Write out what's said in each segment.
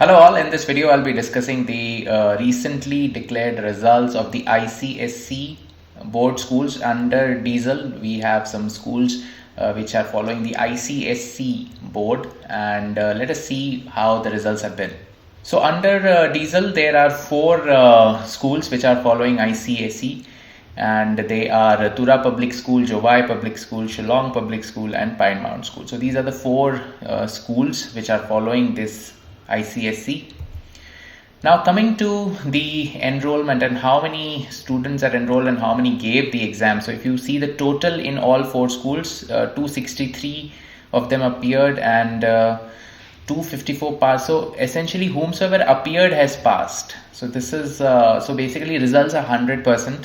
Hello all, in this video I'll be discussing the recently declared results of the ICSE board schools under DSEL. We have some schools which are following the ICSE board, and let us see how the results have been. So under DSEL there are four schools which are following ICSE, and they are Tura Public School, Jovai Public School, Shillong Public School and Pine Mount School. So these are the four schools which are following this ICSE. Now coming to the enrollment and how many students are enrolled and how many gave the exam. So if you see the total in all four schools, 263 of them appeared and 254 passed. So essentially whomsoever appeared has passed. So this is so basically results are 100%.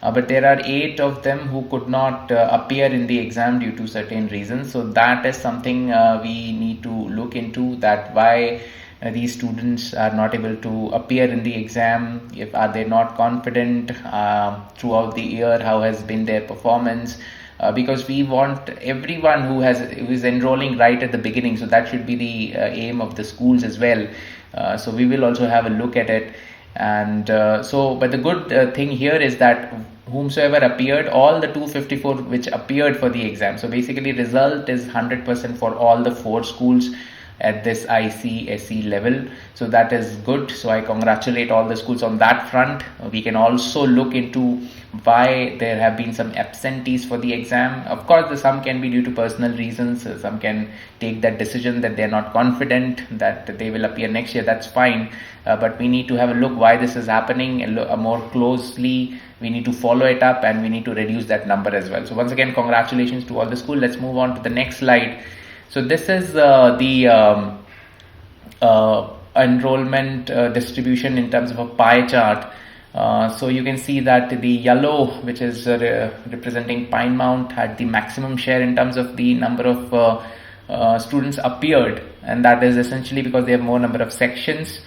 But there are 8 of them who could not appear in the exam due to certain reasons. So that is something we need to look into, that why these students are not able to appear in the exam. If are they not confident throughout the year, how has been their performance, because we want everyone who is enrolling right at the beginning. So that should be the aim of the schools as well. So we will also have a look at it. And but the good thing here is that whomsoever appeared, all the 254 which appeared for the exam. So basically result is 100% for all the four schools at this ICSE level. So that is good. So I congratulate all the schools on that front. We can also look into why there have been some absentees for the exam. Of course, some can be due to personal reasons. Some can take that decision that they're not confident that they will appear next year. That's fine. But we need to have a look why this is happening and look more closely. We need to follow it up and we need to reduce that number as well. So once again, congratulations to all the school. Let's move on to the next slide. So this is the enrollment distribution in terms of a pie chart. So you can see that the yellow, which is representing Pine Mount, had the maximum share in terms of the number of students appeared, and that is essentially because they have more number of sections.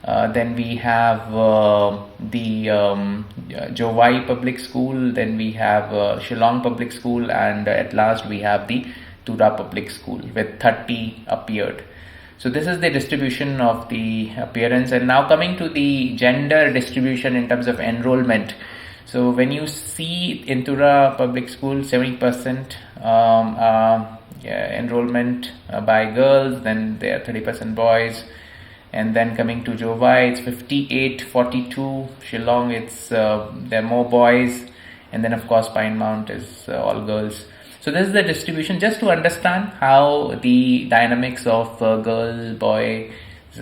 Then we have the Jovai Public School, then we have Shillong Public School, and at last we have the Tura Public School with 30 appeared. So this is the distribution of the appearance. And now coming to the gender distribution in terms of enrollment. So when you see in Tura Public School 70% enrollment by girls, then there are 30% boys. And then coming to Jovai, it's 58-42. Shillong, it's there are more boys. And then of course Pine Mount is all girls. So this is the distribution, just to understand how the dynamics of girl, boy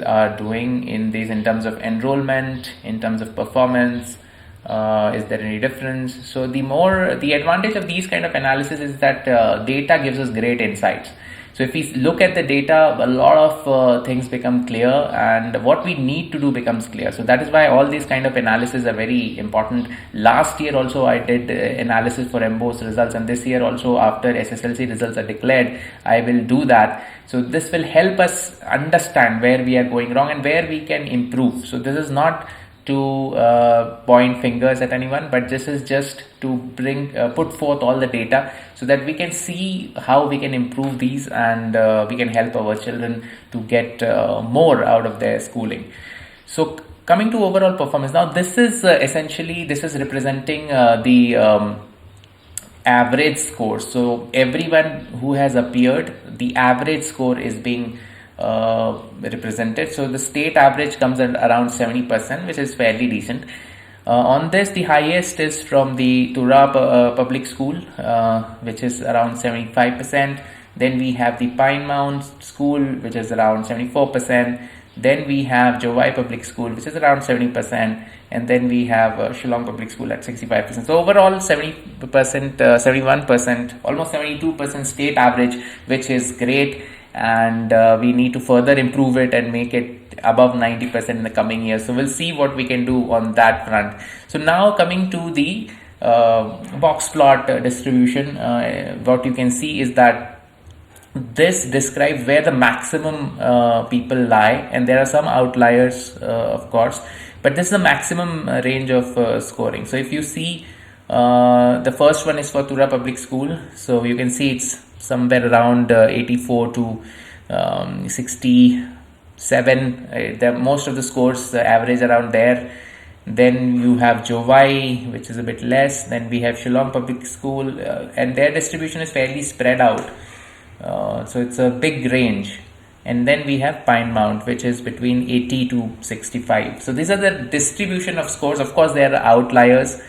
are doing in these, in terms of enrollment, in terms of performance. Is there any difference? So the advantage of these kind of analysis is that data gives us great insights. So if we look at the data, a lot of things become clear, and what we need to do becomes clear. So that is why all these kind of analysis are very important. Last year also I did analysis for MBOS results, and this year also after SSLC results are declared, I will do that. So this will help us understand where we are going wrong and where we can improve. So this is not to point fingers at anyone, but this is just to put forth all the data so that we can see how we can improve these, and we can help our children to get more out of their schooling. So coming to overall performance, now this is essentially representing the average score. So everyone who has appeared, the average score is being represented. So the state average comes at around 70%, which is fairly decent. On this, the highest is from the Tura Public School, which is around 75%. Then we have the Pine Mount School, which is around 74%. Then we have Jovai Public School, which is around 70%. And then we have Shillong Public School at 65%. So overall 70%, 71%, almost 72% state average, which is great. And we need to further improve it and make it above 90% in the coming years. So we'll see what we can do on that front. So now coming to the box plot distribution, what you can see is that this describes where the maximum people lie, and there are some outliers of course, but this is the maximum range of scoring. So if you see, the first one is for Tura Public School, so you can see it's somewhere around 84 to 60 7. Most of the scores average around there. Then you have Jovai, which is a bit less. Then we have Shillong Public School, and their distribution is fairly spread out. So it's a big range. And then we have Pine Mount, which is between 80 to 65. So these are the distribution of scores. Of course, there are outliers,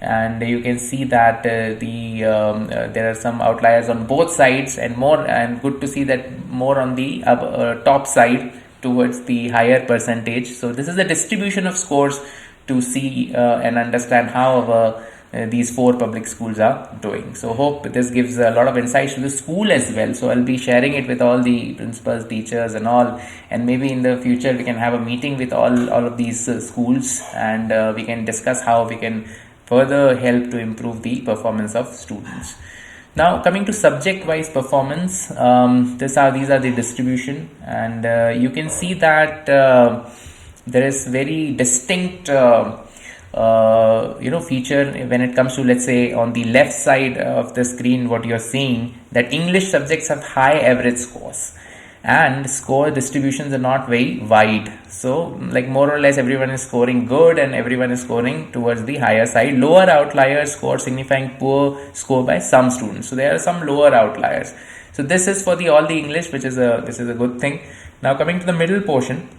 and you can see that there are some outliers on both sides, and good to see that more on the top side towards the higher percentage. So this is the distribution of scores to see and understand how these 4 public schools are doing. So hope this gives a lot of insights to the school as well. So I'll be sharing it with all the principals, teachers and all, and maybe in the future we can have a meeting with all of these schools, and we can discuss how we can further help to improve the performance of students. Now coming to subject-wise performance, these are the distribution, and you can see that there is very distinct feature when it comes to, let's say, on the left side of the screen, what you're seeing, that English subjects have high average scores and score distributions are not very wide. So like more or less everyone is scoring good and everyone is scoring towards the higher side. Lower outliers score signifying poor score by some students. So there are some lower outliers. So this is for all the English, which is a good thing. Now coming to the middle portion,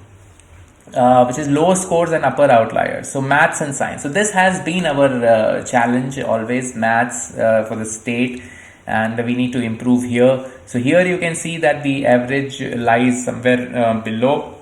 which is low scores and upper outliers. So maths and science. So this has been our challenge always, maths for the state, and we need to improve here. So here you can see that the average lies somewhere below,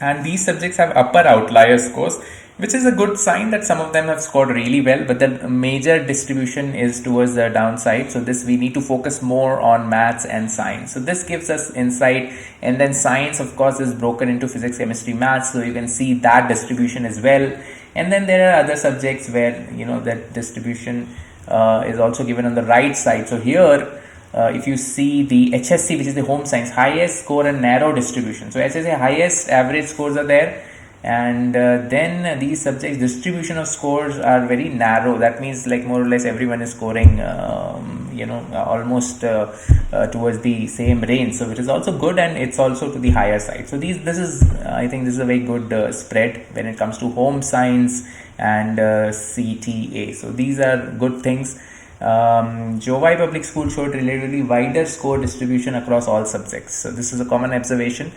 and these subjects have upper outlier scores, which is a good sign that some of them have scored really well, but the major distribution is towards the downside. So this, we need to focus more on maths and science. So this gives us insight. And then science, of course, is broken into physics, chemistry, maths. So you can see that distribution as well. And then there are other subjects where that distribution is also given on the right side. So here if you see the HSC, which is the home science, highest score and narrow distribution. So HSC highest average scores are there, and then these subjects distribution of scores are very narrow. That means like more or less everyone is scoring almost towards the same range. So it is also good, and it's also to the higher side. So I think this is a very good spread when it comes to home science and CTA. So these are good things. Jovai Public School showed relatively wider score distribution across all subjects. So this is a common observation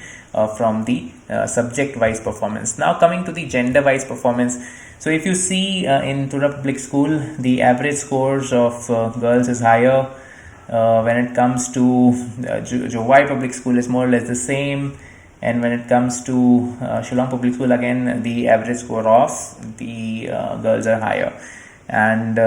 from the subject-wise performance. Now coming to the gender-wise performance. So if you see in Tura Public School, the average scores of girls is higher. When it comes to Jovai Public School, is more or less the same. And when it comes to Shillong Public School, again the average score of the girls are higher. And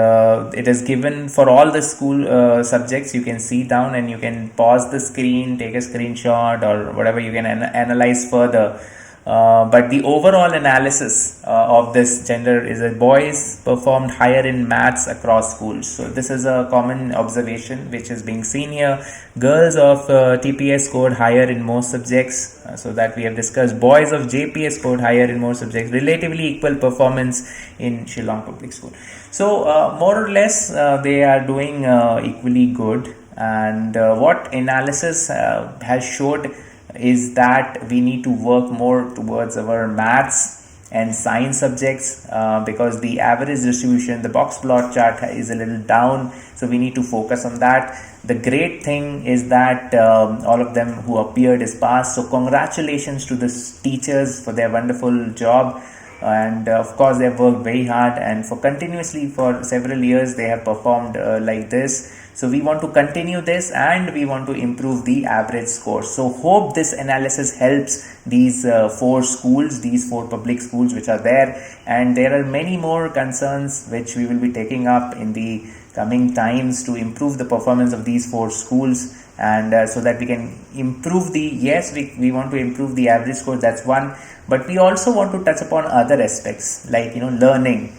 it is given for all the school subjects. You can see down and you can pause the screen, take a screenshot or whatever, you can analyze further. But the overall analysis of this gender is that boys performed higher in maths across schools. So this is a common observation which is being seen here. Girls of TPS scored higher in most subjects, so that we have discussed. Boys of JPS scored higher in most subjects. Relatively equal performance in Shillong Public School. So more or less they are doing equally good. And what analysis has showed is that we need to work more towards our maths and science subjects because the average distribution, the box plot chart is a little down, so we need to focus on that. The great thing is that all of them who appeared is passed, so congratulations to the teachers for their wonderful job. And of course they have worked very hard, and continuously for several years they have performed like this. So we want to continue this, and we want to improve the average score. So hope this analysis helps these 4 schools, these 4 public schools which are there. And there are many more concerns which we will be taking up in the coming times to improve the performance of these 4 schools. And so that we can improve we want to improve the average score, that's one. But we also want to touch upon other aspects like learning.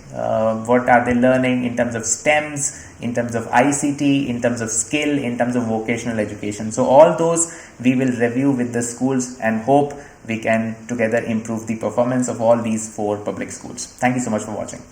What are they learning in terms of STEMs, in terms of ICT, in terms of skill, in terms of vocational education. So all those we will review with the schools and hope we can together improve the performance of all these 4 public schools. Thank you so much for watching.